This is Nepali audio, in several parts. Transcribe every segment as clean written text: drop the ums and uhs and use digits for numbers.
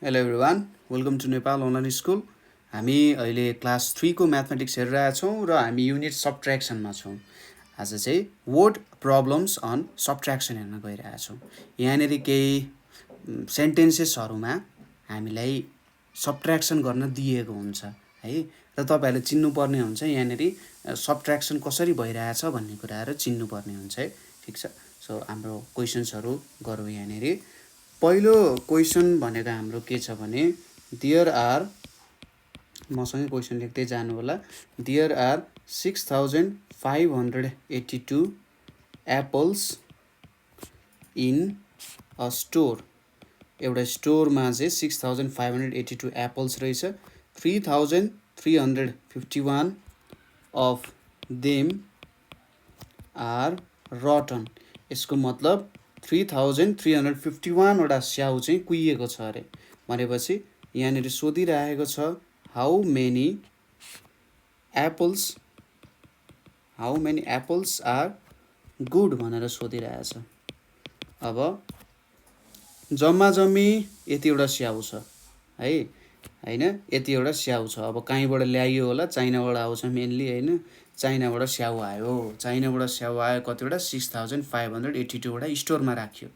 Hello everyone, welcome to Nepal online school. हामी अहिले क्लास 3 को म्याथमेटिक्स हेरिरहेछौँ र हामी युनिट सबट्र्याक्सनमा छौँ। आज चाहिँ वर्ड प्रब्लम्स अन सबट्र्याक्सन हेर्न गइरहेछौँ। यहाँनिर केही सेन्टेन्सेसहरूमा हामीलाई सबट्र्याक्सन गर्न दिएको हुन्छ है, र तपाईँहरूले चिन्नुपर्ने हुन्छ यहाँनिर सबट्र्याक्सन कसरी भइरहेछ भन्ने कुराहरू चिन्नुपर्ने हुन्छ है। ठिक छ, सो हाम्रो क्वेसन्सहरू गरौँ। यहाँनिर पहिलो क्वेसन भनेको हाम्रो के छ भने देयर आर, मसँगै क्वेसन लेख्दै जानु होला। There are 6582 apples in a store. एउटा स्टोरमा चाहिँ 6582 एप्पल्स रहेछ। 3351 अफ देम आर रटन। यसको मतलब 3351 वटा स्याउ चाहिँ कुहिएको छ अरे। भनेपछि यहाँनिर सोधिरहेको छ how many apples are good भनेर सोधिरहेछ। अब जम्मा जम्मी यतिवटा स्याउ छ है, हैन, यतिवटा स्याउ छ। अब कहीँबाट ल्याइयो होला, चाइनाबाट आउँछ मेनली हैन। चाइनाबाट स्याउ आयो, कतिवटा 6582 वटा स्टोरमा राख्यो।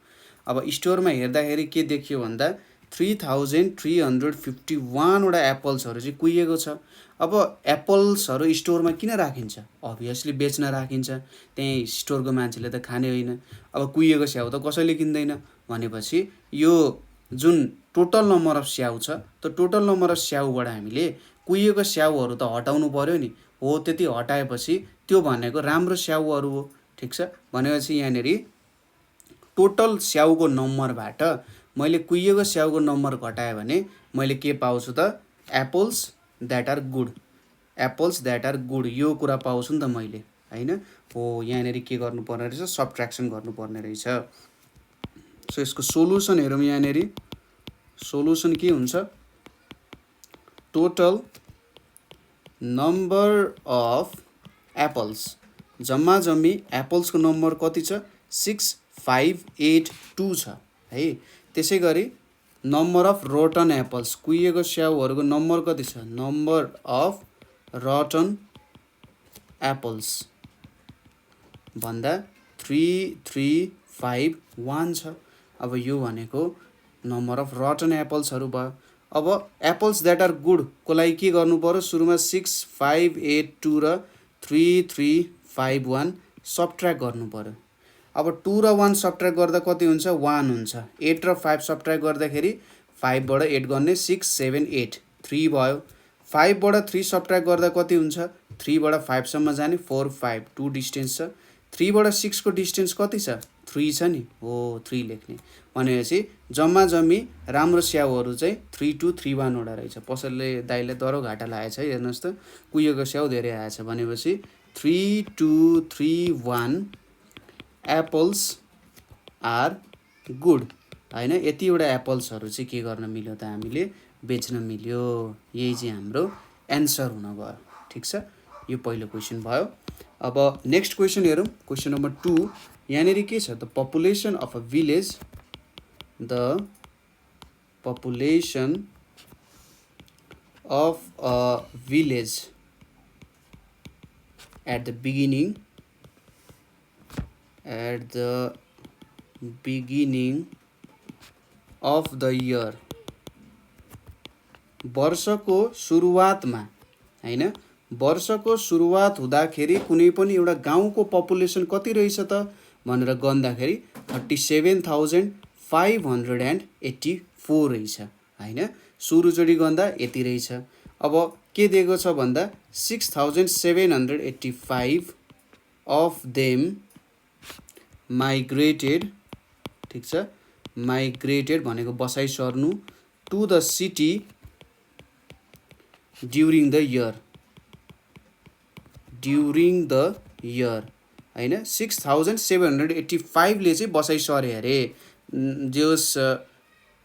अब स्टोरमा हेर्दाखेरि के देखियो भन्दा 3351 वटा एप्पल्सहरू चाहिँ कुहिएको छ। अब एप्पल्सहरू स्टोरमा किन राखिन्छ? अभियसली बेच्न राखिन्छ, त्यही स्टोरको मान्छेले त खाने होइन। अब कुहिएको स्याउ त कसैले किन्दैन। भनेपछि यो जुन टोटल नम्बर अफ स्याउ छ, त्यो टोटल नम्बर अफ स्याउबाट हामीले कुहिएको स्याउहरू त हटाउनु पर्यो नि। हो, त्यति हटाएपछि त्यो भनेको राम्रो स्याउहरू हो। ठिक छ, भनेपछि यहाँनिर टोटल स्याउको नम्बरबाट मैले कुहिएको स्याउको नम्बर घटाएँ भने मैले के पाउँछु त? एप्पल्स द्याट आर गुड, यो कुरा पाउँछु नि त मैले, हैन। हो, यहाँनिर के गर्नुपर्ने रहेछ? सबट्र्याक्सन गर्नुपर्ने रहेछ। सो यसको सोलुसन हेरौँ। यहाँनिर सोलुसन के हुन्छ? टोटल नम्बर अफ एप्पल्स, जम्मा जम्मी एप्पल्सको नम्बर कति छ? 6582 छ है। त्यसै गरी नम्बर अफ रोटन एप्पल्स, कुहिएको स्याउहरूको नम्बर कति छ? नम्बर अफ रोटन एप्पल्स भन्दा 3351 छ। अब यो भनेको नम्बर अफ रोटन एप्पल्सहरू भयो। अब एप्पल्स द्याट आर गुडको लागि के गर्नु पर्यो? सुरुमा 6582 र 3351 सबट्र्याक्ट गर्नु पर्यो। अब 2 र 1 सबट्र्याक्ट गर्दा कति हुन्छ? 1 हुन्छ। 8 र 5 सबट्र्याक्ट गर्दाखेरि 5 बाट 8 गर्ने 6 7 8 3 भयो। 5 बाट 3 सबट्र्याक्ट गर्दा कति हुन्छ? 3 बाट 5 सम्म जाने 4 5 2 डिस्टेन्स छ। 3 बाट 6 को डिस्टेन्स कति छ? 3 छ नि। हो, 3 लेख्ने। भनेपछि जम्मा जम्मी राम्रो स्याउहरू चाहिँ 3231 वटा रहेछ। पसलले दाइले दरो घाटा लागेछ है, हेर्नुहोस् त, कुहिएको स्याउ धेरै आएछ। भनेपछि 3231 एप्पल्स आर गुड, हैन। यतिवटा एप्पल्सहरू चाहिँ के गर्न मिल्यो त? हामीले बेच्न मिल्यो। यही चाहिँ हाम्रो एन्सर हुन गयो। ठिक छ, यो पहिलो क्वेसन भयो। अब नेक्स्ट क्वेसन हेरौँ। Question number 2। यहाँनिर के छ? The population of a village, the population of a village at the beginning of the year, वर्षको सुरुवातमा, हैन, वर्षको सुरुवात हुँदाखेरि कुनै पनि एउटा गाउँको पपुलेसन कति रहेछ त भनेर गन्दाखेरि 37,584 रहेछ, हैन। सुरुचोटि गन्दा यति रहेछ। अब के दिएको छ भन्दा 6785 अफ देम माइग्रेटेड, ठिक छ, माइग्रेटेड भनेको बसाइ सर्नु, to the city during the year, हैन। 6785 ले चाहिँ बसाइ सरे अरे। जोस्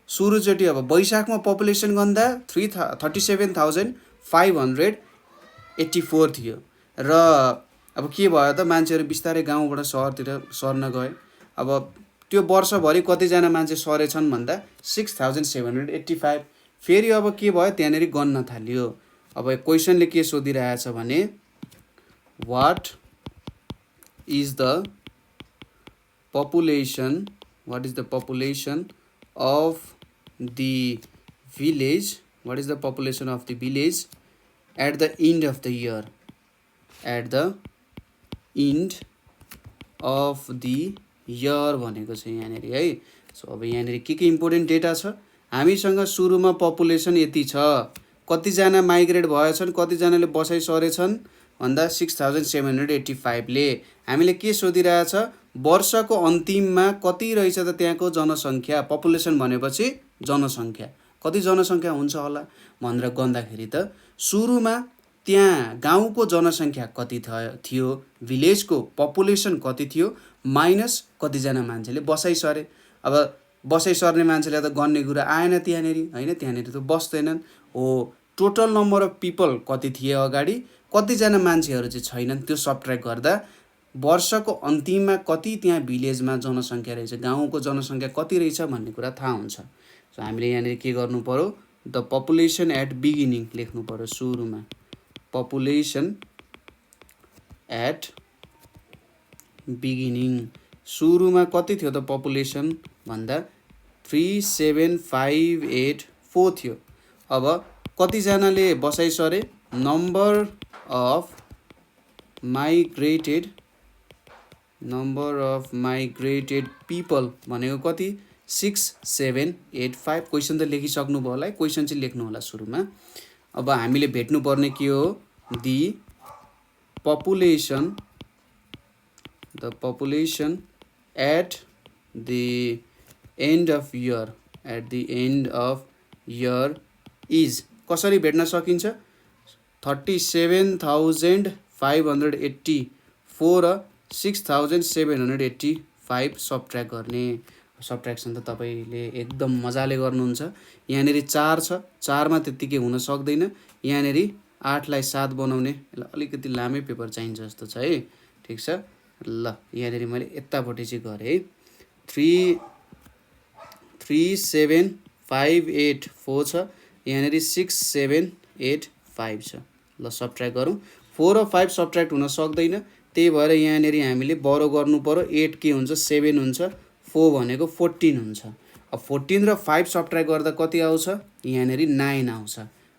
सुरुचोटि अब वैशाखमा पपुलेसन गन्दा 37,584 थियो र अब के भयो त? मान्छेहरू बिस्तारै गाउँबाट सहरतिर सर्न गए। अब त्यो वर्षभरि कतिजना मान्छे सरेछन् भन्दा 6785। फेरि अब के भयो त्यहाँनेरि गन्न थाल्यो। अब क्वेसनले के सोधिरहेछ भने what is the population what is the population of the village what is the population of the village at the end of the year at the end of the year भनेको छ यहाँनेरि है। सो अब यहाँनेरि के इम्पोर्टेन्ट डेटा छ हामीसँग सुरुमा पपुलेसन यति छ कतिजना माइग्रेट भएछन् कतिजनाले बसाइ सरेछन् भन्दा 6785 ले हामीले के सोधिरहेछ वर्षको अन्तिममा कति रहेछ त त्यहाँको जनसङ्ख्या पपुलेसन भनेपछि जनसङ्ख्या कति जनसङ्ख्या हुन्छ होला भनेर गन्दाखेरि त सुरुमा त्यहाँ गाउँको जनसङ्ख्या कति थियो भिलेजको पपुलेसन कति थियो माइनस कतिजना मान्छेले बसाइ सरे। अब बसाइ सर्ने मान्छेले त गन्ने कुरा आएन त्यहाँनेरि हैन त्यहाँनेरि त बस्दैनन् हो टोटल नम्बर अफ पिपल कति थिए अगाडि कतिजना मान्छेहरू चाहिँ छैनन् त्यो सबट्र्याक्ट गर्दा वर्षको अन्तिममा कति त्यहाँ भिलेजमा जनसङ्ख्या रहेछ गाउँको जनसङ्ख्या कति रहेछ भन्ने कुरा थाहा हुन्छ। सो हामीले यहाँनिर के गर्नु पर्यो द पपुलेसन एट बिगिनिङ लेख्नु पर्यो सुरुमा पपुलेसन एट बिगिनिङ सुरुमा कति थियो त पपुलेसन भन्दा 37584 थियो। अब कतिजनाले बसाइ सरे नम्बर अफ माइग्रेटेड पिपल भनेको कति 6785 क्वेसन त लेखिसक्नु भयो होला क्वेसन चाहिँ लेख्नु होला सुरुमा। अब हामीले भेट्नु पर्ने के हो the population at the end of year is कसरी भेट्न सकिन्छ 37,584 र 6,785 सबट्र्याक्ट गर्ने। सबट्र्याक्सन त तपाईले एकदम मजाले गर्नुहुन्छ। यहाँनेरि 4 छ 4 मा त्यतिकै हुन सक्दैन यहाँनेरि 8 लाई 7 बनाउने अलिकति लामै पेपर चाहिन्छ जस्तो छ है ठीक छ ल यहाँनेरि मैले यतापट्टि चाहिँ गरे है 37584 छ यहाँनेरि 6785 छ ल सबट्र्याक्ट गरौँ 4 र 5 सबट्र्याक्ट हुन सक्दैन त्यही भएर यहाँनेरि हामीले बरो गर्नु पर्यो 8 के हुन्छ 7 हुन्छ 4 भनेको 14 हुन्छ। अब 14 र 5 सबट्र्याक्ट गर्दा कति आउँछ यहाँनेरि 9 आउँछ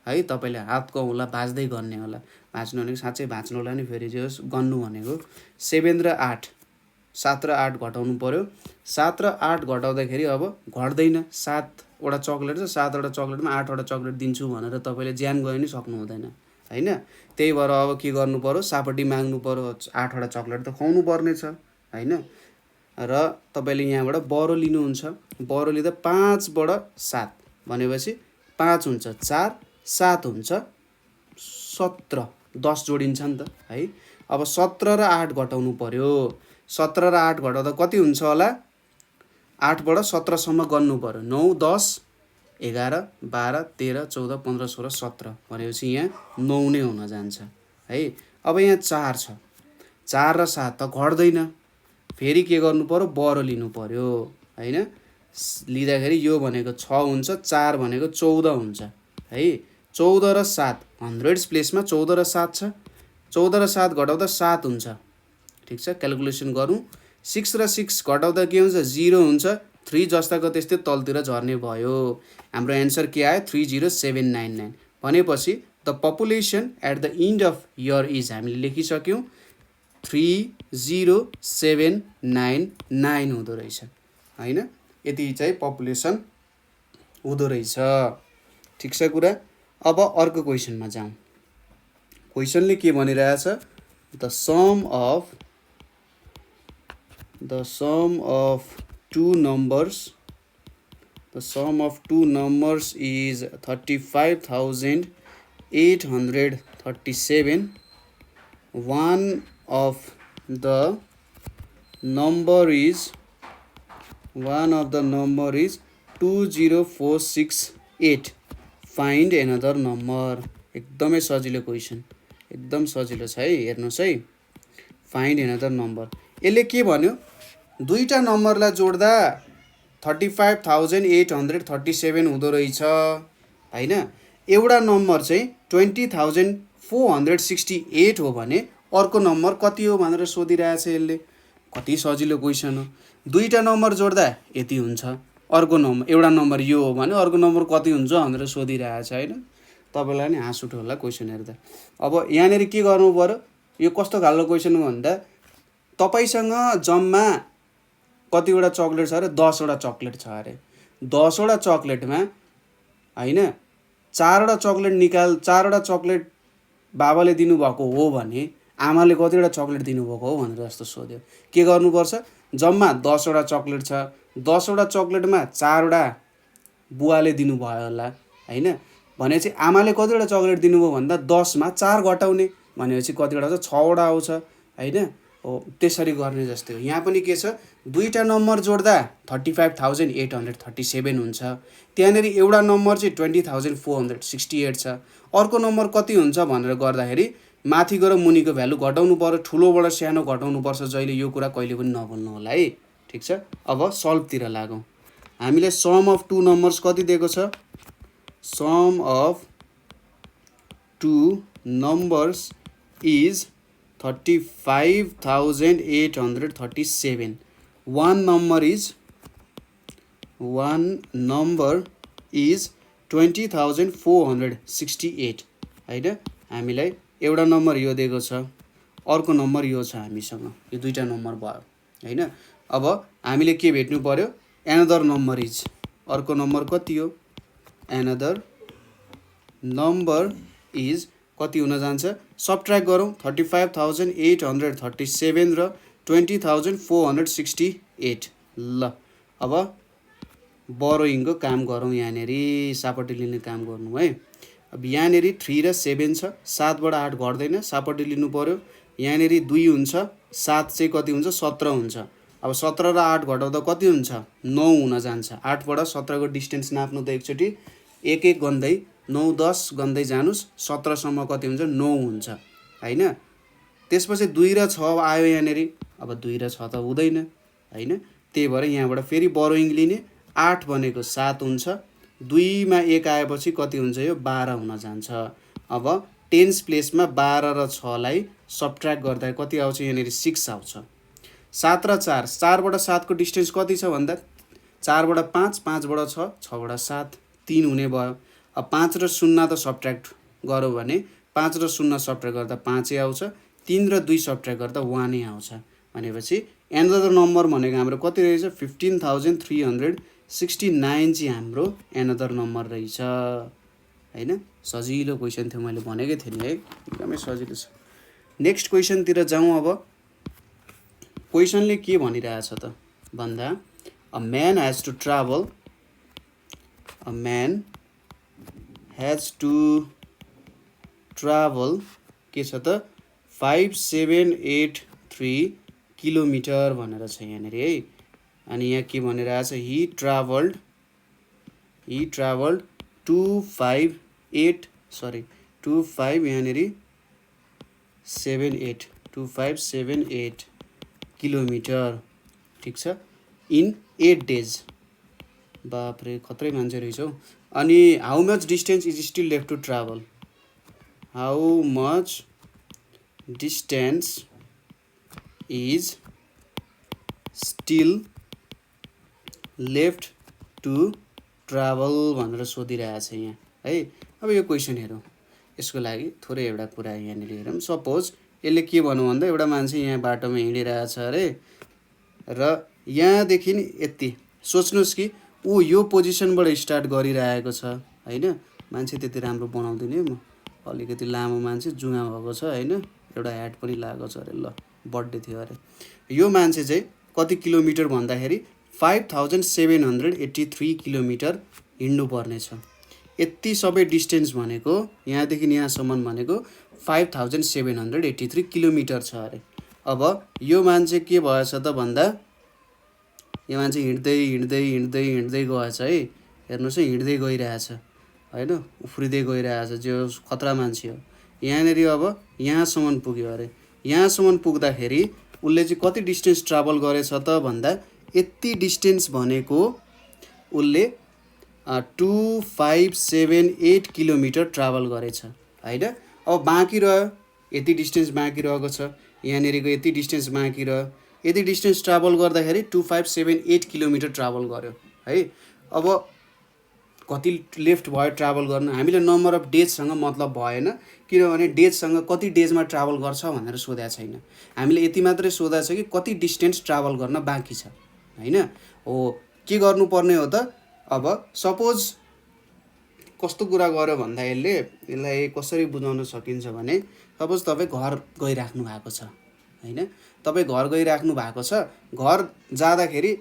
है। तपाईले हातको औँला भाज्दै गर्ने होला भाच्नु भनेको साँच्चै भाच्नु होला नि फेरि जे होस् गर्नु भनेको 7 र 8 7 र 8 घटाउनु पर्यो 7 र 8 घटाउँदाखेरि अब घट्दैन 7 वटा चक्लेट छ 7 वटा चक्लेटमा 8 वटा चक्लेट दिन्छु भनेर तपाईले ज्यान गयो नि सक्नु हुँदैन हैन। त्यही भएर अब के गर्नु पर्यो सापट्टि माग्नु पर्यो 8 वटा चक्लेट त खुवाउनु पर्ने छ हैन र तपाईले यहाँबाट बरो लिनुहुन्छ बरो लिँदा 5 बाट 7 भनेपछि 5 हुन्छ 4 7 हुन्छ 17 10 जोडिन्छ नि त है। अब 17 र 8 घटाउनु पर्यो 17 र 8 घटाउँदा कति हुन्छ होला 8 बाट 17 सम्म गर्नु पर्यो 9 10 11 12 13 14 15 16 17 भनेपछि यहाँ 9 नै हुन जान्छ है। अब यहाँ 4 छ 4 र 7 त घट्दैन फेरि के गर्नु पर्यो बरो लिनु पर्यो हैन लिँदाखेरि यो भनेको 6 हुन्छ 4 भनेको 14 हुन्छ है 14 र 7 हन्ड्रेड्स प्लेसमा 14 र 7 छ 14 र 7 घटाउँदा 7 हुन्छ ठीक छ क्याल्कुलेसन गरौँ 6 र 6 घटाउँदा के हुन्छ 0 हुन्छ 3 जस्ताको त्यस्तै तलतिर झर्ने भयो हाम्रो एन्सर के आयो 30799 भनेपछि the population at the end of year is हामीले लेखिसक्यौं 30799 हुँदो रहेछ हैन यति चाहिँ पपुलेसन हुँदो रहेछ ठीक छ कुरा। अब अर्को क्वेशनमा जाउँ क्वेशनले के भनिरहेछ the sum of two numbers is 35,837 one of the number is 20468 find another number एकदमै सजिलो क्वेशन एकदम सजिलो छ है हेर्नुस् है find another number यसले के भन्यो दुईटा नम्बरलाई जोड्दा 35,837 हुँदो रहेछ हैन। एउटा नम्बर चाहिँ 20,468 हो भने अर्को नम्बर कति हो भनेर सोधिरहेछ यसले। कति सजिलो क्वेसन हो। दुईटा नम्बर जोड्दा यति हुन्छ, अर्को नम्बर एउटा नम्बर यो हो भने अर्को नम्बर कति हुन्छ भनेर सोधिरहेछ हैन। तपाईँलाई नि हाँस उठ्यो होला क्वेसन हेर्दा। अब यहाँनिर के गर्नु पर्यो, यो कस्तो खालको क्वेसन हो भन्दा तपाईँसँग जम्मा कतिवटा चक्लेट छ अरे 10 वटा चक्लेट छ अरे। 10 वटा चक्लेटमा हैन 4 वटा चक्लेट 4 वटा चक्लेट बाबाले दिनुभएको हो भने आमाले कतिवटा चक्लेट दिनुभएको हो भनेर जस्तो सोध्यो। के गर्नुपर्छ, जम्मा 10 वटा चक्लेट छ, 10 वटा चक्लेटमा 4 वटा बुवाले दिनुभयो होला हैन। भनेपछि आमाले कतिवटा चक्लेट दिनुभयो भन्दा 10 मा 4 घटाउने भनेपछि कतिवटा छ 6 वटा आउँछ हैन। हो त्यसरी गर्ने जस्तै हो। यहाँ पनि के छ, दुईटा नम्बर जोड्दा 35,837 हुन्छ। त्यहाँनिर एउटा नम्बर चाहिँ 20,468 छ। अर्को नम्बर कति हुन्छ भनेर गर्दाखेरि माथि गएर मुनिको भ्यालु घटाउनु पर्यो, ठुलोबाट सानो घटाउनु पर्छ जहिले। यो कुरा कहिले पनि नभुल्नु होला है। ठिक छ। अब सल्भतिर लागौँ। हामीले सम अफ टु नम्बर्स कति दिएको छ, sum of two numbers is 35,837. one number is 20,468 हैन। हामीलाई एउटा नम्बर यो दिएको छ, अर्को नम्बर यो छ हामीसँग, यो दुईटा नम्बर भयो हैन। अब हामीले के भेट्नु पर्यो, एनदर नम्बर इज, अर्को नम्बर कति हो, एनदर नम्बर इज कति हुन जान्छ, सबट्र्याक्ट गरौँ 35,837 र 20,468। ल अब बरोइङको काम गरौँ, यहाँनिर सापट्टि लिने काम गर्नु है। अब यहाँनिर 3 र 7 छ, 7 बाट 8 घट्दैन, सापट्टि लिनु पर्यो। यहाँनिर 2 हुन्छ, 7 चाहिँ कति हुन्छ 17 हुन्छ। अब 17 र 8 घटाउँदा कति हुन्छ 9 हुन जान्छ। 8 बाट 17 को डिस्टेन्स नाप्नु त एकचोटि 1 गन्दै 9 10 गन्दै जानुस्, 17 सम्म कति हुन्छ 9 हुन्छ हैन। त्यसपछि 2 र 6 आयो यहाँनिर। अब 2 र 6 त हुँदैन हैन। त्यही भएर यहाँबाट फेरि बरोइङ लिने, 8 भनेको 7 हुन्छ, 2 मा 1 आएपछि कति हुन्छ यो 12 हुन जान्छ। अब टेन्स प्लेसमा 12 र 6 लाई सबट्र्याक्ट गर्दा कति आउँछ, यहाँनिर 6 आउँछ। 7 र 4, 4 बाट 7 को डिस्टेन्स कति छ भन्दा 4 बाट 5, 5 बाट 6, 6 बाट 7, 3 हुने भयो। अब 5 र 0 त सबट्र्याक्ट गरौँ भने 5 र 0 सबट्र्याक्ट गर्दा 5 आउँछ, 3 र 2 सबट्र्याक्ट गर्दा 1 आउँछ। भनेपछि एनदर नम्बर भनेको हाम्रो कति रहेछ, 15,369 चाहिँ हाम्रो एनदर नम्बर रहेछ हैन। सजिलो क्वेसन थियो, मैले भनेकै थिएँ नि है, एकदमै सजिलो छ। नेक्स्ट क्वेसनतिर जाउँ। अब क्वेसनले के भनिरहेछ त भन्दा a man has to travel, a man has to travel के छ त 5783 किलोमिटर भनेर छ यहाँनिर है। अनि यहाँ के भनिरहेछ, ही ट्राभल्ड 25 यहाँनिर 2578 किलोमिटर। ठिक छ, इन 8 डेज। बापरे खत्रै मान्छे रहेछ हौ। अनि how much distance is still left to travel, how much distance is still left to travel भनेर सोधिरहेछ यहाँ है। अब यो क्वेसन हेरौँ, यसको लागि थोरै एउटा कुरा यहाँनिर हेरौँ। सपोज यसले के भन्नु भन्दा एउटा मान्छे यहाँ बाटोमा हिँडिरहेछ अरे र यहाँदेखि यति सोच्नुहोस् कि ऊ यो पोजिसनबाट स्टार्ट गरिरहेको छ हैन। मान्छे त्यति राम्रो बनाउँदैन म, अलिकति लामो मान्छे, जुङ्गा भएको छ हैन, एउटा ह्याट पनि लागेको छ अरे, ल बर्थडे थियो अरे। यो मान्छे चाहिँ कति किलोमिटर भन्दाखेरि 5783 किलोमिटर हिँड्नु पर्ने छ। यति सबै डिस्टेन्स भनेको यहाँदेखि यहाँसम्म भनेको 5783 किलोमिटर छ अरे। अब यो मान्छे के भएछ त भन्दा यो मान्छे हिँड्दै हिँड्दै हिँड्दै हिँड्दै गएछ है। हेर्नुहोस् है, हिँड्दै गइरहेछ हैन, उफ्रिँदै गइरहेछ, जो खतरा मान्छे हो। यहाँनिर अब यहाँसम्म पुग्यो अरे। यहाँसम्म पुग्दाखेरि उसले चाहिँ कति डिस्टेन्स ट्राभल गरेछ त भन्दा यति डिस्टेन्स भनेको उसले 2578 किलोमिटर ट्राभल गरेछ होइन। अब बाँकी रह्यो यति डिस्टेन्स बाँकी रहेको छ, यहाँनिरको यति डिस्टेन्स बाँकी रह्यो, यति डिस्टेन्स ट्राभल गर्दाखेरि 2578 किलोमिटर ट्राभल गर्यो है। अब कति लेफ्ट भयो ट्राभल गर्न, हामीले नम्बर अफ डेजसँग मतलब भएन, किनभने डेजसँग कति डेजमा ट्राभल गर्छ भनेर सोधेको छैन, हामीले यति मात्रै सोधेको छ कि कति डिस्टेन्स ट्राभल गर्न बाँकी छ होइन। हो के गर्नुपर्ने हो त, अब सपोज कस्तो कुरा गर्यो भन्दा यसलाई कसरी बुझाउन सकिन्छ भने, सपोज तपाईँ घर गइराख्नु भएको छ होइन, तपाईँ घर गइराख्नु भएको छ, घर जाँदाखेरि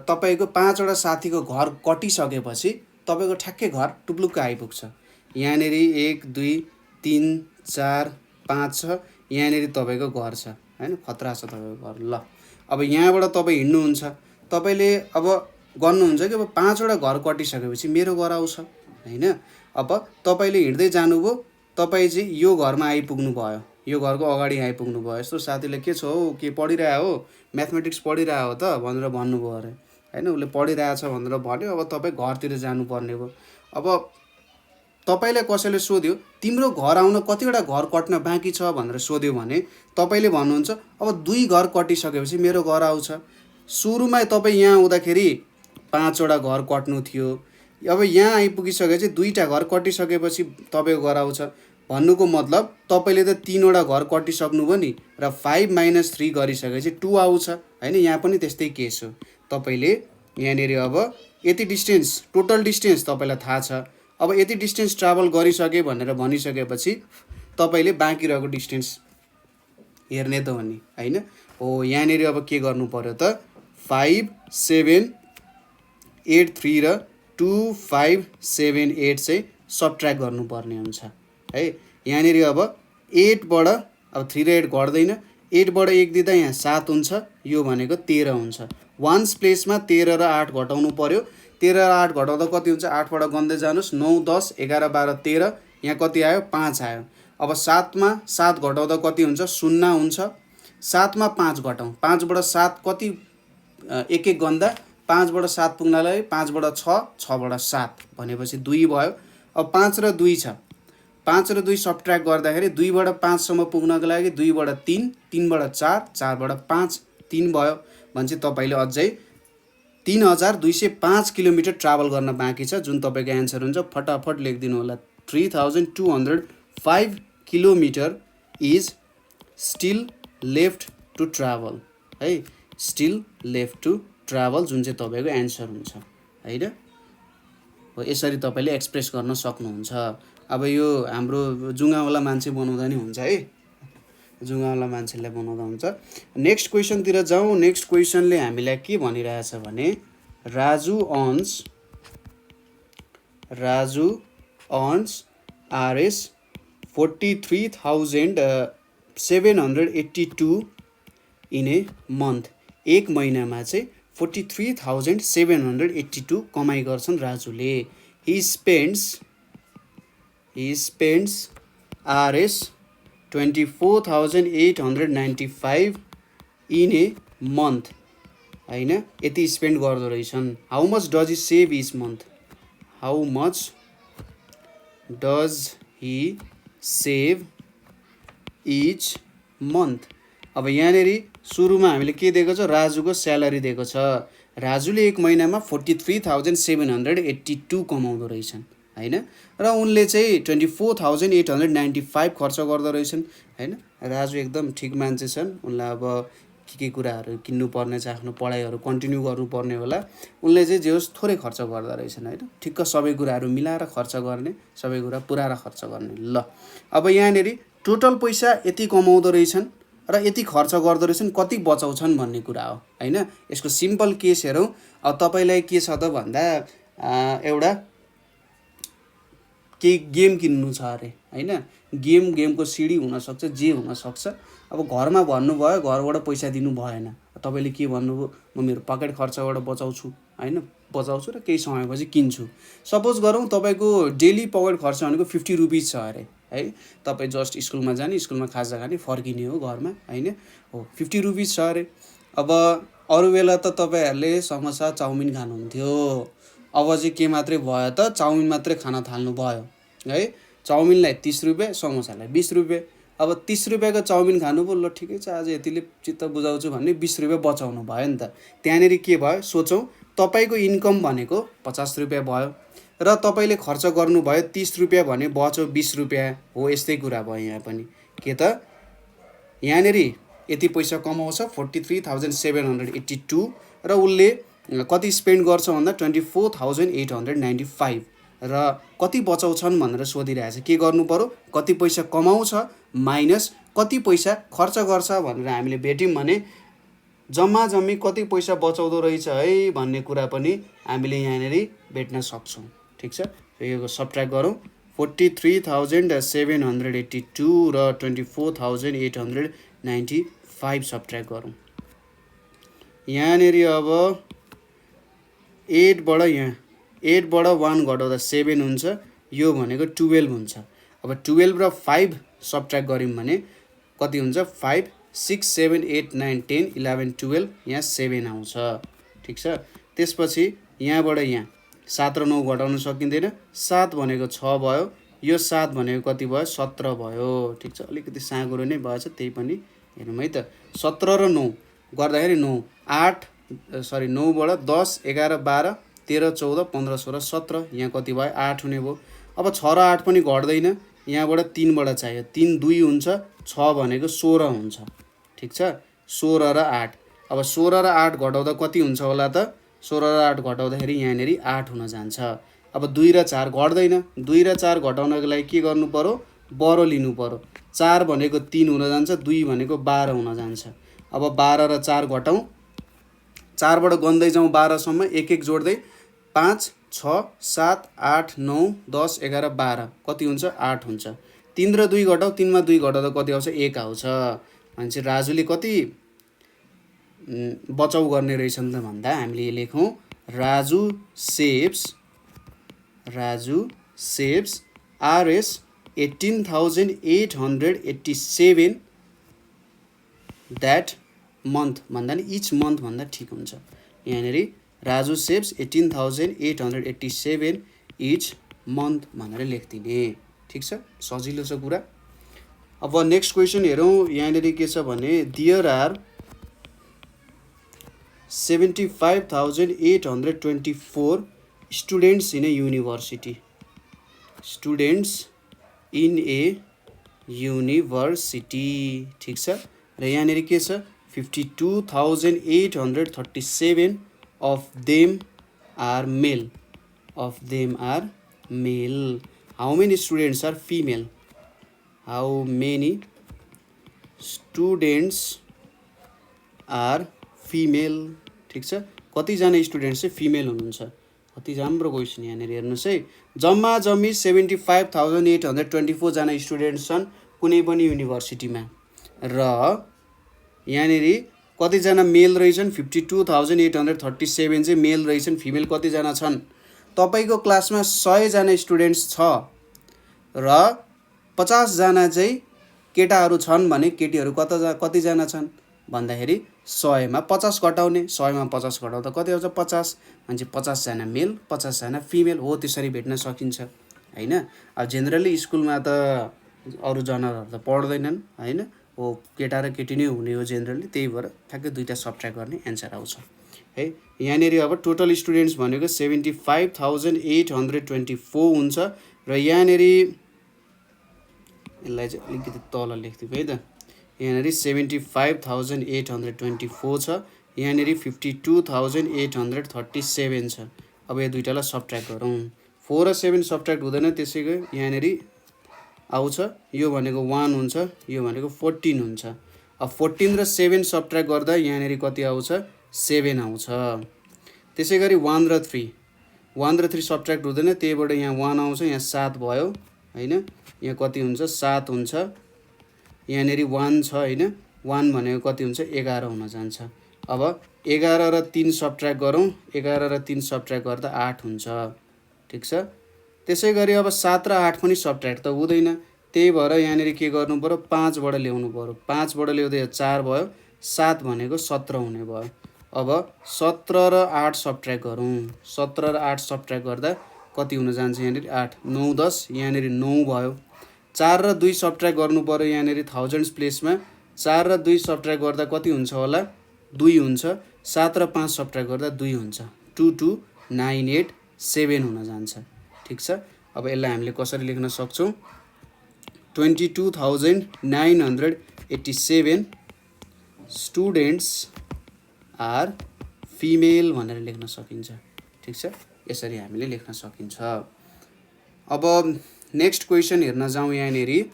तपाईँको 5वटा साथीको घर कटिसकेपछि तपाईँको ठ्याक्कै घर टुप्लुक्क आइपुग्छ, यहाँनिर 1 2 3 4 5 छ, यहाँनिर तपाईँको घर छ होइन, खतरा छ तपाईँको घर। ल अब यहाँबाट तपाईँ हिँड्नुहुन्छ, तपाईँले अब गर्नुहुन्छ कि अब 5वटा घर कटिसकेपछि मेरो घर आउँछ होइन। अब तपाईँले हिँड्दै जानुभयो, तपाईँ चाहिँ यो घरमा आइपुग्नु भयो, यो घरको अगाडि आइपुग्नु भयो, यस्तो साथीले के छ हौ, के पढिरहेको हो, म्याथमेटिक्स पढिरहेको हो त भनेर भन्नुभयो अरे होइन, उसले पढिरहेछ भनेर भन्यो। अब तपाईँ घरतिर जानुपर्ने भयो। अब तपाईँलाई कसैले सोध्यो तिम्रो घर आउन कतिवटा घर कट्न बाँकी छ भनेर सोध्यो भने तपाईँले भन्नुहुन्छ अब 2 घर कटिसकेपछि मेरो घर आउँछ। सुरुमा तपाईँ यहाँ आउँदाखेरि 5वटा घर कट्नु थियो, अब यहाँ आइपुगिसकेपछि 2टा घर कटिसकेपछि तपाईँको घर आउँछ। भन्नुको मतलब तपाईँले त 3वटा घर कटिसक्नुभयो नि, र 5 - 3 गरिसकेपछि 2 आउँछ होइन। यहाँ पनि त्यस्तै केस हो, तपाईँले यहाँनिर अब यति डिस्टेन्स टोटल डिस्टेन्स तपाईँलाई थाहा छ, अब यति डिस्टेन्स ट्राभल गरिसके भनेर भनिसकेपछि तपाईँले बाँकी रहेको डिस्टेन्स हेर्ने त हो नि होइन। हो यहाँनिर अब के गर्नु पर्यो त, 5 7 8 3 र 2 5 7 8 चाहिँ सबट्र्याक्ट गर्नुपर्ने हुन्छ है। यहाँनिर अब 8बाट अब 3 र 8 घट्दैन, 8बाट 1 दिँदा यहाँ 7 हुन्छ, यो भनेको 13 हुन्छ। वान्स प्लेसमा 13 र 8 घटाउनु पर्यो, 13 र 8 घटाउँदा कति हुन्छ, 8बाट गन्दै जानुहोस्, 9 10 11 12 13, यहाँ कति आयो 5 आयो। अब 7मा 7 घटाउँदा कति हुन्छ, 0 हुन्छ। 7मा 5 घटाउँ, 5बाट 7 कति 1 1 गन्दा 5बाट 7 पुग्नलाई 5बाट 6 6बाट 7 भनेपछि 2 भयो। अब 5 र 2 छ, 5 र 2 सबट्र्याक्ट गर्दाखेरि 2बाट 5 सम्म पुग्नको लागि 2बाट 3 3बाट 4 4बाट 5 3 भयो भनेपछि तपाईँले अझै 3205 किलोमिटर ट्राभल गर्न बाँकी छ, जुन तपाईँको एन्सर हुन्छ। फटाफट लेखिदिनु होला, 3205 kilometre is still left to travel है, स्टिल लेफ्ट टु ट्राभल, जुन चाहिँ तपाईँको एन्सर हुन्छ होइन। हो यसरी तपाईँले एक्सप्रेस गर्न सक्नुहुन्छ। अब यो हाम्रो जुङ्गावाला मान्छे बनाउँदा नि हुन्छ है, जुङ्गावाला मान्छेलाई बनाउँदा हुन्छ। नेक्स्ट क्वेसनतिर जाउँ। नेक्स्ट क्वेसनले हामीलाई के भनिरहेछ भने, Raju earns RS 43,782 in a month, एक महिनामा चाहिँ 43,782 कमाइ गर्छन् राजुले। He spends RS 24,895 in a month होइन, यति स्पेन्ड गर्दो रहेछन्। How much does he save each month, how much does he save each month. अब यहाँनिर सुरुमा हामीले के दिएको छ, राजुको स्यालेरी दिएको छ। राजुले एक महिनामा 43,782 कमाउँदो रहेछन् होइन, र उनले चाहिँ 24,895 खर्च गर्दो रहेछन् होइन। राजु एकदम ठिक मान्छे छन्, उनलाई अब के कुराहरू किन्नुपर्ने छ, आफ्नो पढाइहरू कन्टिन्यू गर्नुपर्ने होला, उनले चाहिँ जे होस् थोरै खर्च गर्दो रहेछन् होइन। ठिक्क सबै कुराहरू मिलाएर खर्च गर्ने, सबै कुरा पुऱ्याएर खर्च गर्ने। ल अब यहाँनिर टोटल पैसा यति कमाउँदो रहेछन् र यति खर्च गर्दो रहेछन्, कति बचाउँछन् भन्ने कुरा हो होइन। यसको सिम्पल केस हेरौँ। अब तपाईँलाई के छ त भन्दा एउटा केही गेम किन्नु छ अरे होइन, गेमको सिडी हुनसक्छ, जे हुनसक्छ। अब घरमा भन्नुभयो, घरबाट पैसा दिनु भएन, तपाईँले के भन्नुभयो, म मेरो पकेट खर्चबाट बचाउँछु होइन, बचाउँछु र केही समयपछि किन्छु। सपोज गरौँ तपाईँको डेली पकेट खर्च भनेको 50 रुपिस छ अरे है, तपाईँ जस्ट स्कुलमा जाने, स्कुलमा खाजा खाने, फर्किने हो घरमा होइन। हो 50 रुपिस छ अरे। अब अरू बेला त तपाईँहरूले समोसा चाउमिन खानुहुन्थ्यो, अब चाहिँ के मात्रै भयो त, चाउमिन मात्रै खान थाल्नु भयो है। चाउमिनलाई 30 रुपियाँ, समोसालाई 20 रुपियाँ। अब 30 रुपियाँको चाउमिन खानु पो, ल ठिकै छ आज यतिले चित्त बुझाउँछु भन्ने 20 रुपियाँ बचाउनु भयो नि त। त्यहाँनिर के भयो सोचौँ, तपाईँको इन्कम भनेको 50 रुपियाँ भयो र तपाईँले खर्च गर्नुभयो 30 रुपियाँ भने बच्यो 20 रुपियाँ हो। यस्तै कुरा भयो यहाँ पनि, के त यहाँनिर यति पैसा कमाउँछ 43,782 र उसले कति स्पेन्ड गर्छ भन्दा 24,895 र कति बचाउँछन् भनेर सोधिरहेछ। के गर्नु पर्यो, कति पैसा कमाउँछ माइनस कति पैसा खर्च गर्छ भनेर हामीले भेट्यौँ भने जम्मा जम्मी कति पैसा बचाउँदो रहेछ है भन्ने कुरा पनि हामीले यहाँनिर भेट्न सक्छौँ। ठिक छ, यो सबट्र्याक्ट गरौँ। 43,782 र 24,895 सबट्र्याक्ट गरौँ। यहाँनिर अब 8बाट 8बाट 1 घटाउँदा 7 हुन्छ, यो भनेको 12 हुन्छ। अब 12 र 5 सबट्र्याक्ट गऱ्यौँ भने कति हुन्छ, 5 6 7 8 9 10 11 12, यहाँ 7 आउँछ। ठिक छ, त्यसपछि यहाँबाट यहाँ 7 र 9 घटाउन सकिँदैन, 7 भनेको 6 भयो, यो 7 भनेको कति भयो, 17 भयो। ठिक छ, अलिकति साँगुरो नै भएछ, त्यही पनि हेरौँ है त। 17 र 9 गर्दाखेरि 9बाट 10 11 12 13 14 15 16 17, यहाँ कति भयो, 8 हुने भयो। अब 6 र 8 पनि घट्दैन, यहाँबाट 3बाट चाहियो, 3 2 हुन्छ, 6 भनेको 16 हुन्छ। ठिक छ, 16 र 8। अब 16 र 8 घटाउँदा कति हुन्छ होला त, 16 र 8 घटाउँदाखेरि यहाँनिर 8 हुन जान्छ। अब 2 र 4 घट्दैन, 2 र 4 घटाउनको लागि के गर्नु पर्यो, बरो लिनु पर्यो। 4 भनेको 3 हुन जान्छ, 2 भनेको 12 हुन जान्छ। अब 12 र 4 घटाउँ, 4बाट गन्दै जाउँ 12 सम्म, एक एक जोड्दै 5 6 7 8 9 10 11 12 कति हुन्छ, 8 हुन्छ। 3 र 2 घटाउ, 3 मा 2 घटाउँदा कति आउँछ, 1 आउँछ। भनेपछि राजुले कति बचाउ गर्ने रहेछन् त भन्दा हामीले लेखौँ, Raju saves RS 18,887 that month भन्दा नि इच मन्थ भन्दा ठिक हुन्छ। यहाँनिर राजु सेभ्स 18,887 इच मन्थ भनेर लेखिदिने। ठिक छ, सजिलो छ कुरा। अब नेक्स्ट क्वेसन हेरौँ। यहाँनिर के छ भने there are 75,824 students in a university. Students in a university. ठिक छ, र यहाँनिर के छ, 52,837 of them are male. How many students are female? How many students are female? ठिक छ, कतिजना स्टुडेन्ट्स चाहिँ फिमेल हुनुहुन्छ। कति राम्रो क्वेसन यहाँनिर हेर्नुहोस् है। जम्मा जम्मी 75,824 जना स्टुडेन्ट्स छन् कुनै पनि युनिभर्सिटीमा, र यहाँनिर कतिजना मेल रहेछन्, 52,837 चाहिँ मेल रहेछन्। फिमेल कतिजना छन्, तपाईँको क्लासमा 100 जना स्टुडेन्ट्स छ र 50 जना चाहिँ केटाहरू छन् भने केटीहरू कतिजना छन् भन्दाखेरि 100 मा 50 घटाउने, 100 मा 50 घटाउँदा कति आउँछ, 50। भनेपछि 50 जना मेल 50 जना फिमेल हो, त्यसरी भेट्न सकिन्छ हैन। अब जेनरली स्कुलमा त अरू जनावरहरू त पढ्दैनन् हैन, हो केटा र केटी नै हुने हो जेनरली, त्यही भएर ठ्याक्कै दुईटा सबट्र्याक्ट गर्ने एन्सर आउँछ है। यहाँनिर अब टोटल स्टुडेन्ट्स भनेको 75,824 हुन्छ र यहाँनिर यसलाई चाहिँ अलिकति तल लेख्दिउँ है त। यहाँनिर 75,824 छ, यहाँनिर 52,837 छ। अब यो दुईटालाई सबट्र्याक्ट गरौँ। 4 र 7 सबट्र्याक्ट हुँदैन, त्यसैको यहाँनिर आउँछ, यो भनेको 1 हुन्छ, यो भनेको 14 हुन्छ। अब 14 र 7 सबट्र्याक्ट गर्दा यहाँनिर कति आउँछ, 7 आउँछ। त्यसै गरी 1 र 3 सबट्र्याक्ट हुँदैन, त्यहीबाट यहाँ 1 आउँछ, यहाँ 7 भयो हैन, यहाँ कति हुन्छ, 7 हुन्छ। यहाँनिर 1 छ हैन, 1 भनेको कति हुन्छ, 11 हुन जान्छ। अब 11 र 3 सबट्र्याक्ट गरौँ, 11 र 3 सबट्र्याक्ट गर्दा 8 हुन्छ। ठिक छ, त्यसै गरी अब 7 र 8 पनि सबट्र्याक्ट त हुँदैन, त्यही भएर यहाँनिर के गर्नु पर्यो, 5बाट ल्याउनु पर्यो। 5बाट ल्याउँदा 4 भयो, 7 भनेको 17 हुने भयो। अब 17 र 8 सब्ट्र्याक्ट गरौँ। 17 र 8 सब्ट्र्याक्ट गर्दा कति हुन जान्छ यहाँनिर 8 9 10 यहाँनिर 9 भयो। 4 र 2 सब्ट्र्याक्ट गर्नु पर्यो यहाँनिर थाउजन्ड्स प्लेसमा। 4 र 2 सब्ट्र्याक्ट गर्दा कति हुन्छ होला 2 हुन्छ। 7 र 5 सब्ट्र्याक्ट गर्दा 2 हुन्छ। 2 2 9 8 7 हुन जान्छ। ठिक छ। अब यसलाई हामीले कसरी लेख्न सक्छौँ 22,987 स्टुडेन्ट्स आर फिमेल भनेर लेख्न सकिन्छ। ठिक छ। यसरी हामीले लेख्न सकिन्छ। अब नेक्स्ट क्वेसन हेर्न जाउँ यहाँनिर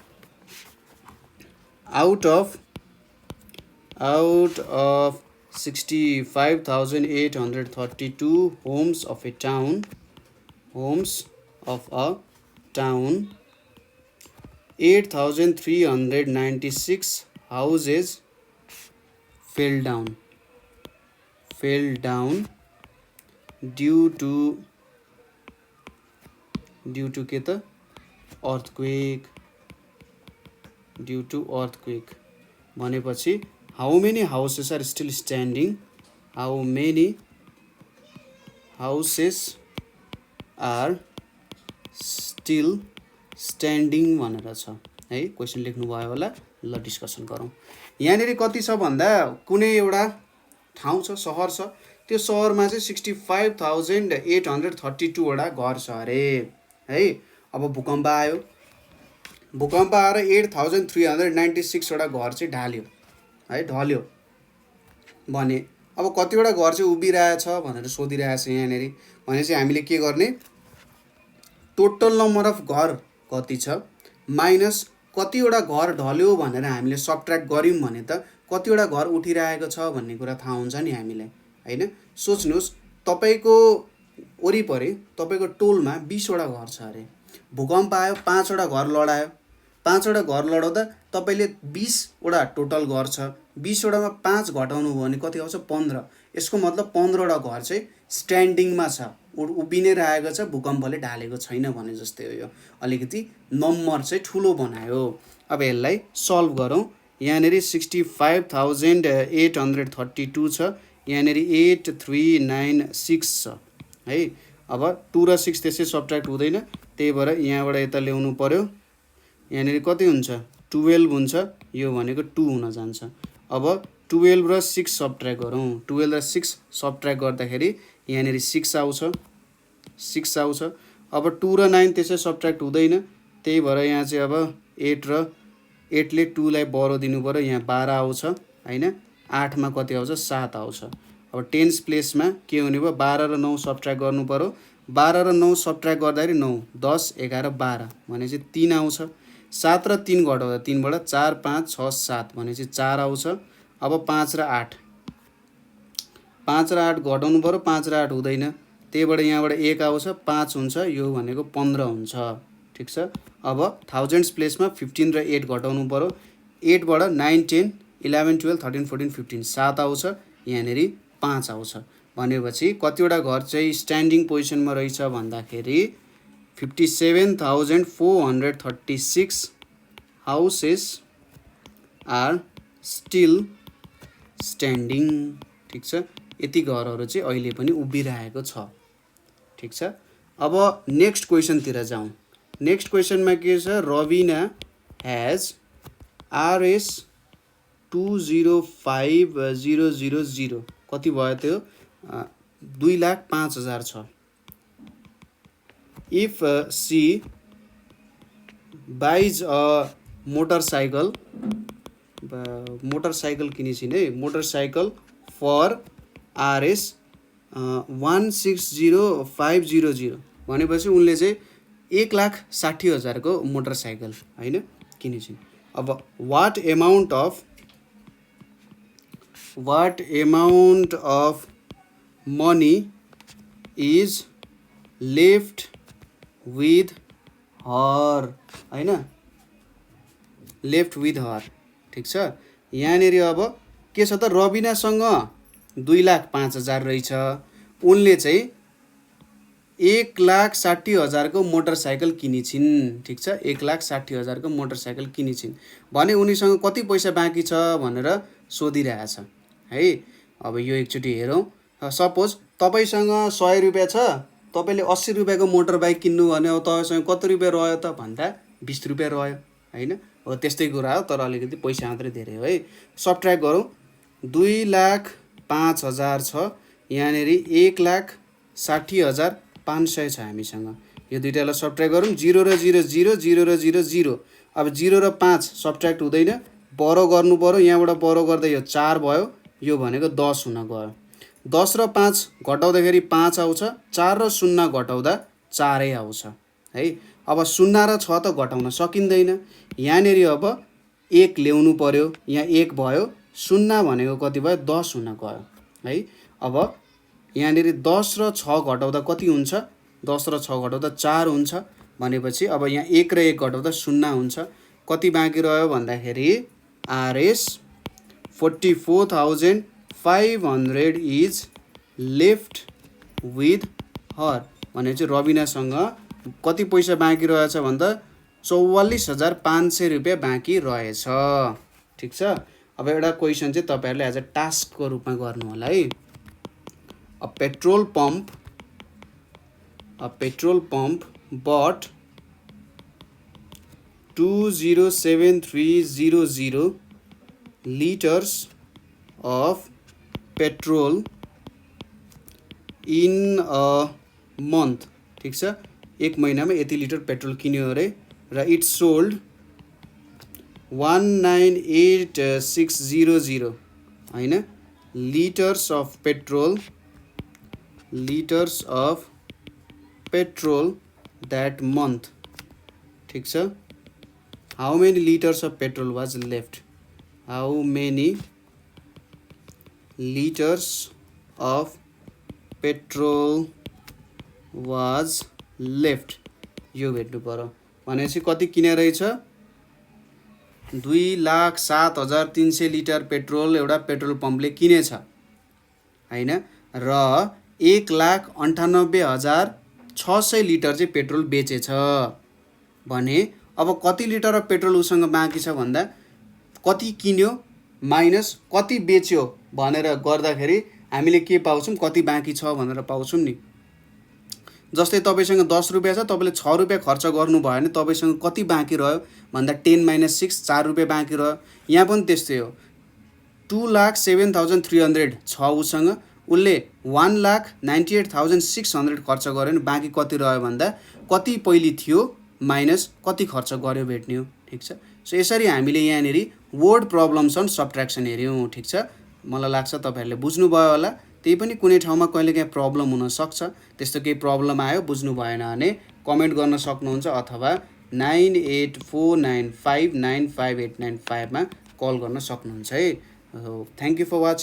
out of 65,832 homes of a town 8,396 houses fell down due to के त earthquake भनेपछि how many houses are still standing how many houses are still standing भनेर छ है। क्वेसन लेख्नु भयो होला। ल डिस्कसन गरौँ। यहाँनिर कति छ भन्दा कुनै एउटा ठाउँ छ सहर छ त्यो सहरमा चाहिँ 65,832 वटा घर छ अरे है। अब भूकम्प आयो। भूकम्प आएर 8,396 वटा घर चाहिँ ढाल्यो है ढल्यो भने अब कतिवटा घर चाहिँ उभिरहेछ भनेर सोधिरहेछ यहाँनिर। भनेपछि हामीले के गर्ने टोटल नम्बर अफ घर कति छ माइनस कतिवटा घर ढल्यो भनेर हामीले सब्ट्र्याक्ट गऱ्यौँ भने त कतिवटा घर उठिरहेको छ भन्ने कुरा थाहा हुन्छ नि हामीलाई हैन। सोच्नुहोस् तपाईको वरिपरि तपाईको टोलमा 20 वटा घर छ अरे। भूकम्प आयो 5 वटा घर लडायो। 5 वटा घर लडाउँदा तपाईले 20 वटा टोटल घर छ। 20 वटामा 5 घटाउनु भयो भने कति आउँछ 15। यसको मतलब 15 वटा घर चाहिँ स्ट्यान्डिङमा छ उभिनै रहेको छ भूकम्पले ढालेको छैन भने जस्तै हो। यो अलिकति नम्बर चाहिँ ठुलो बनायो। अब यसलाई सल्भ गरौँ। यहाँनिर 65,832 छ यहाँनिर 8396 छ है। अब 2 र 6 त्यसै सब्ट्र्याक्ट हुँदैन त्यही भएर यहाँबाट यता ल्याउनु पर्यो। यहाँनिर कति हुन्छ 12 हुन्छ यो भनेको 2 हुन जान्छ। अब 12 र 6 सब्ट्र्याक्ट गरौँ। 12 र 6 सब्ट्र्याक्ट गर्दाखेरि यहाँनिर 6 आउँछ। अब 2 र 9 त्यसै सब्ट्र्याक्ट हुँदैन त्यही भएर यहाँ चाहिँ अब 8 र 8 ले 2 लाई बरो दिनु पर्यो। यहाँ 12 आउँछ हैन। 8 मा कति आउँछ 7 आउँछ। अब 10s प्लेसमा के हुने भयो 12 र 9 सब्ट्र्याक्ट गर्नु पर्यो। 12 र 9 सब्ट्र्याक्ट गर्दाखेरि 9 10 11 12 भनेपछि 3 आउँछ। 7 र 3 घटाउँदा 3 बाट 4 5 6 7 भनेपछि 4 आउँछ। अब 5 र 8 घटाउनु पर्यो। 5 र 8 हुँदैन त्यहीबाट यहाँबाट 1 आउँछ 5 हुन्छ यो भनेको 15 हुन्छ। ठिक छ। अब थाउजन्ड्स प्लेसमा 15 र 8 घटाउनु पर्यो। 8 बाट 9 10 11 12 13 14 15 7 आउँछ यहाँनिर 5 आउँछ। भनेपछि कतिवटा घर चाहिँ स्ट्यान्डिङ पोजिसनमा रहेछ भन्दाखेरि 57,436 हाउसेस आर स्टिल स्ट्यान्डिङ। ठिक छ। यति घरहरू चाहिँ अहिले पनि उभिरहेको छ। ठिक छ। अब नेक्स्ट क्वेसनतिर जाउँ। नेक्स्ट क्वेसनमा के छ रबिना हैज RS 205000 कति भयो त्यो 2,05,000 छ। If she buys a motorcycle किनेछिन् है मोटरसाइकल फर RS 160,500 भनेपछि उनले चाहिँ 1,60,000 को मोटरसाइकल हैन किनेछिन्। अब what amount of money is left with her हैन लेफ्ट विथ हर। ठिक छ। यहाँनिर अब के छ त रबिनासँग 2,05,000 रहेछ। उनले चाहिँ 1,60,000 को मोटरसाइकल किनेछिन्। ठिक छ। 1,60,000 को मोटरसाइकल किनेछिन् भने उनीसँग कति पैसा बाँकी छ भनेर सोधिरहेछ है। अब यो एकचोटि हेरौँ। सपोज तपाईँसँग 100 रुपियाँ छ, तपाईँले 80 रुपियाँको मोटर बाइक किन्नु भने अब तपाईँसँग कति रुपियाँ रह्यो त भन्दा 20 रुपियाँ रह्यो होइन। हो त्यस्तै कुरा हो, तर अलिकति पैसा मात्रै धेरै हो है। सबट्र्याक्ट गरौँ। 2,05,000 छ, यहाँनिर 1,60,500 छ हामीसँग। यो दुइटालाई सबट्र्याक्ट गरौँ। 0 र 0 0, 0 र 0 0। अब 0 र 5 सबट्र्याक्ट हुँदैन, बरो गर्नु पऱ्यो। यहाँबाट बरो गर्दा यो 4 भयो, यो भनेको 10 हुन गयो। 10 र 5 घटाउँदाखेरि 5 आउँछ, 4 र 0 घटाउँदा 4 आउँछ है। अब 0 र 6 त घटाउन सकिँदैन, यहाँनिर अब 1 ल्याउनु पर्यो। यहाँ 1 भयो, 0 भनेको कति भयो 10 हुन गयो है। अब यहाँनिर 10 र 6 घटाउँदा कति हुन्छ, 10 र 6 घटाउँदा 4 हुन्छ भनेपछि अब यहाँ 1 र 1 घटाउँदा 0 हुन्छ। कति बाँकी रह्यो भन्दाखेरि RS 44,500 is left with her भनेपछि रबिनासँग कति पैसा बाँकी रहेछ भन्दा 44,500 रुपियाँ बाँकी रहेछ। ठिक छ। अब एउटा क्वेसन चाहिँ तपाईँहरूले एज अ टास्कको रूपमा गर्नु होला है। A petrol pump bought 207,300 liters of petrol in a month। ठिक छ, एक महिनामा यति लिटर पेट्रोल किन्यो अरे र इट सोल्ड 198,600 होइन liters of petrol that month। ठिक छ। How many liters of petrol was left? How many liters of petrol was left? यो भेट्नु पर्यो। भनेपछि कति किने रहेछ, 2,07,300 लिटर पेट्रोल एउटा पेट्रोल पम्पले किनेछ होइन र 1,98,600 लिटर चाहिँ पेट्रोल बेचेछ भने अब कति लिटर अफ पेट्रोल उसँग बाँकी छ भन्दा कति किन्यो माइनस कति बेच्यो भनेर गर्दाखेरि हामीले के पाउँछौँ, कति बाँकी छ भनेर पाउँछौँ नि। जस्तै तपाईँसँग 10 रुपियाँ छ, तपाईँले 6 रुपियाँ खर्च गर्नुभयो भने तपाईँसँग कति बाँकी रह्यो भन्दा 10 - 6 4 रुपियाँ बाँकी रह्यो। यहाँ पनि त्यस्तै हो, 2,07,300 छ उसँग, उसले 1,98,600 खर्च गर्यो भने बाँकी कति रह्यो भन्दा कति पहिले थियो माइनस कति खर्च गर्यो भेट्ने हो। ठिक छ। सो यसरी हामीले यहाँनिर वर्ड प्रब्लम्स अन सबट्र्याक्सन हेऱ्यौँ। ठिक छ, मलाई लाग्छ तपाईँहरूले बुझ्नुभयो होला। त्यही पनि कुनै ठाउँमा कहिलेकाहीँ प्रब्लम हुनसक्छ, त्यस्तो केही प्रब्लम आयो बुझ्नु भएन भने कमेन्ट गर्न सक्नुहुन्छ अथवा 9849595895 मा कल गर्न सक्नुहुन्छ है। Thank you for watching.